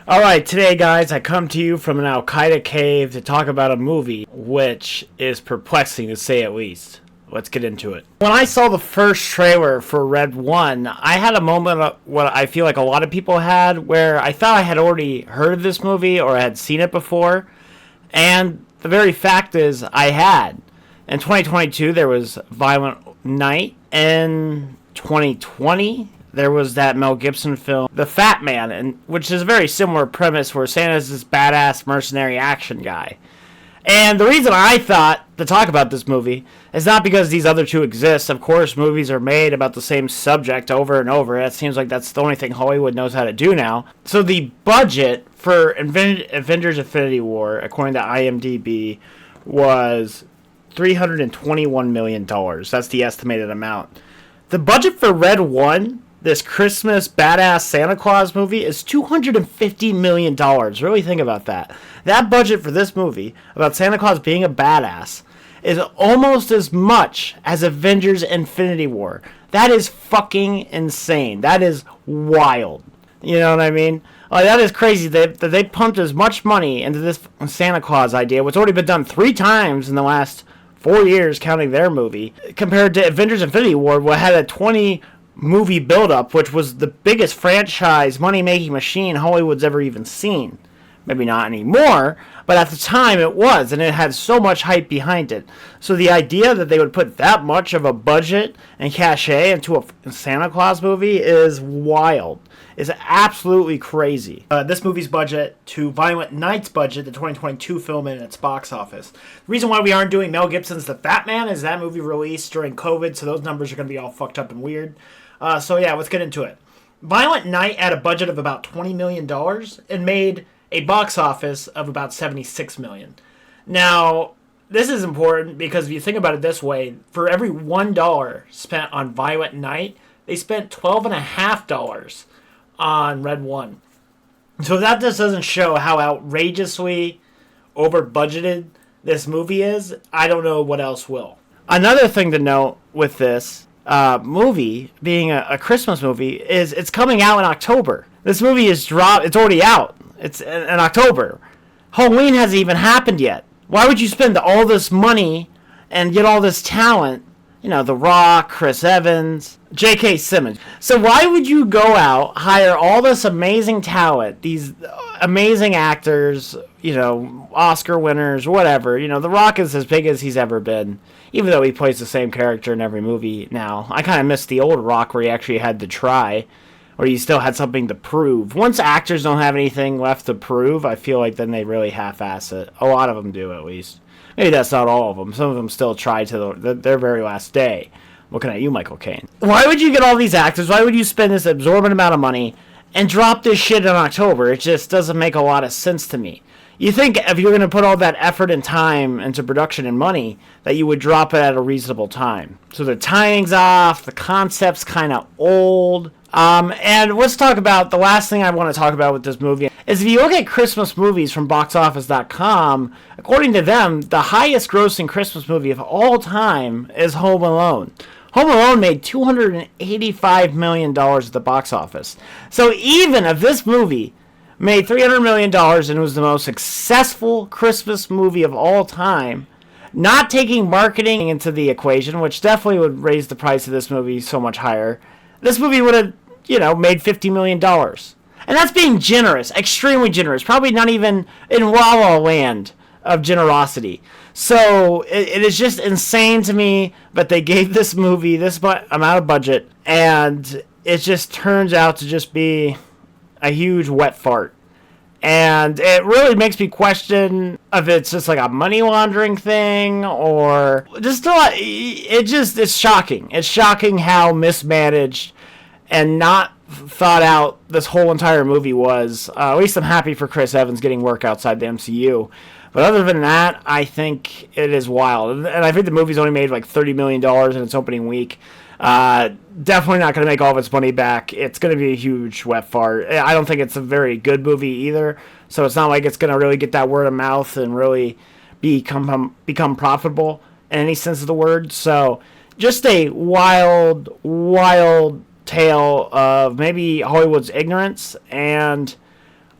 Alright, today, guys, I come to you from an Al Qaeda cave to talk about a movie which is perplexing to say at least. Let's get into it. When I saw the first trailer for Red 1, I had a moment of what I feel like a lot of people had, where I thought I had already heard of this movie or had seen it before, and the very fact is I had. In 2022, there was Violent Night. In 2020, there was that Mel Gibson film, The Fat Man, which is a very similar premise where Santa's this badass mercenary action guy. And the reason I thought to talk about this movie is not because these other two exist. Of course, movies are made about the same subject over and over. It seems like that's the only thing Hollywood knows how to do now. So the budget for Avengers Infinity War, according to IMDb, was $321 million. That's the estimated amount. The budget for Red 1, this Christmas badass Santa Claus movie, is $250 million. Really think about that. That budget for this movie, about Santa Claus being a badass, is almost as much as Avengers Infinity War. That is fucking insane. That is wild. You know what I mean? That is crazy that they pumped as much money into this Santa Claus idea, which already been done 3 times in the last 4 years, counting their movie, compared to Avengers Infinity War, which had a 20 movie build-up, which was the biggest franchise money-making machine Hollywood's ever even seen. Maybe not anymore, but at the time it was, and it had so much hype behind it. So the idea that they would put that much of a budget and cachet into a Santa Claus movie is wild. It's absolutely crazy. This movie's budget to Violent Night's budget, the 2022 film, in its box office. The reason why we aren't doing Mel Gibson's The Fat Man is that movie released during COVID, so those numbers are going to be all fucked up and weird. So yeah, let's get into it. Violent Night had a budget of about $20 million and made a box office of about $76 million. Now, this is important because if you think about it this way, for every $1 spent on Violent Night, they spent $12.50 on Red 1. So that just doesn't show how outrageously over budgeted this movie is. I don't know what else will. Another thing to note with this movie being a Christmas movie is it's coming out in October. This movie is it's already out. It's in October. Halloween hasn't even happened yet. Why would you spend all this money and get all this talent? You know, The Rock, Chris Evans, J.K. Simmons. So why would you go out, hire all this amazing talent, these amazing actors, you know, Oscar winners, whatever. You know, The Rock is as big as he's ever been, even though he plays the same character in every movie now. I kind of miss the old Rock where he actually had to try, or you still had something to prove. Once actors don't have anything left to prove, I feel like then they really half-ass it. A lot of them do, at least. Maybe that's not all of them. Some of them still try to their very last day. Looking at you, Michael Caine. Why would you get all these actors? Why would you spend this absorbent amount of money and drop this shit in October? It just doesn't make a lot of sense to me. You think if you're going to put all that effort and time into production and money, that you would drop it at a reasonable time. So the timing's off, the concept's kind of old. And let's talk about the last thing I want to talk about with this movie is if you look at Christmas movies from boxoffice.com, according to them, the highest grossing Christmas movie of all time is Home Alone. Home Alone made $285 million at the box office. So even if this movie made $300 million and was the most successful Christmas movie of all time, not taking marketing into the equation, which definitely would raise the price of this movie so much higher, this movie would have, made $50 million. And that's being generous, extremely generous, probably not even in La La Land of generosity. So it is just insane to me that they gave this movie this amount of budget, and it just turns out to just be a huge wet fart. And it really makes me question if it's just like a money laundering thing or just it's shocking. It's shocking how mismanaged and not thought out this whole entire movie was. At least I'm happy for Chris Evans getting work outside the MCU. But other than that, I think it is wild. And I think the movie's only made like $30 million in its opening week. Definitely not going to make all of its money back. It's going to be a huge wet fart. I don't think it's a very good movie either. So it's not like it's going to really get that word of mouth and really become profitable in any sense of the word. So just a wild tale of maybe Hollywood's ignorance and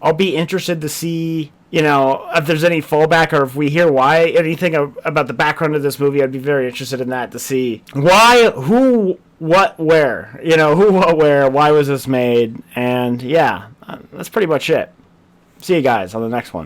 I'll be interested to see, you know, if there's any fallback or if we hear why, anything about the background of this movie. I'd be very interested in that to see why, who, what, where. You know, who, what, where, why was this made? And yeah, that's pretty much it. See you guys on the next one.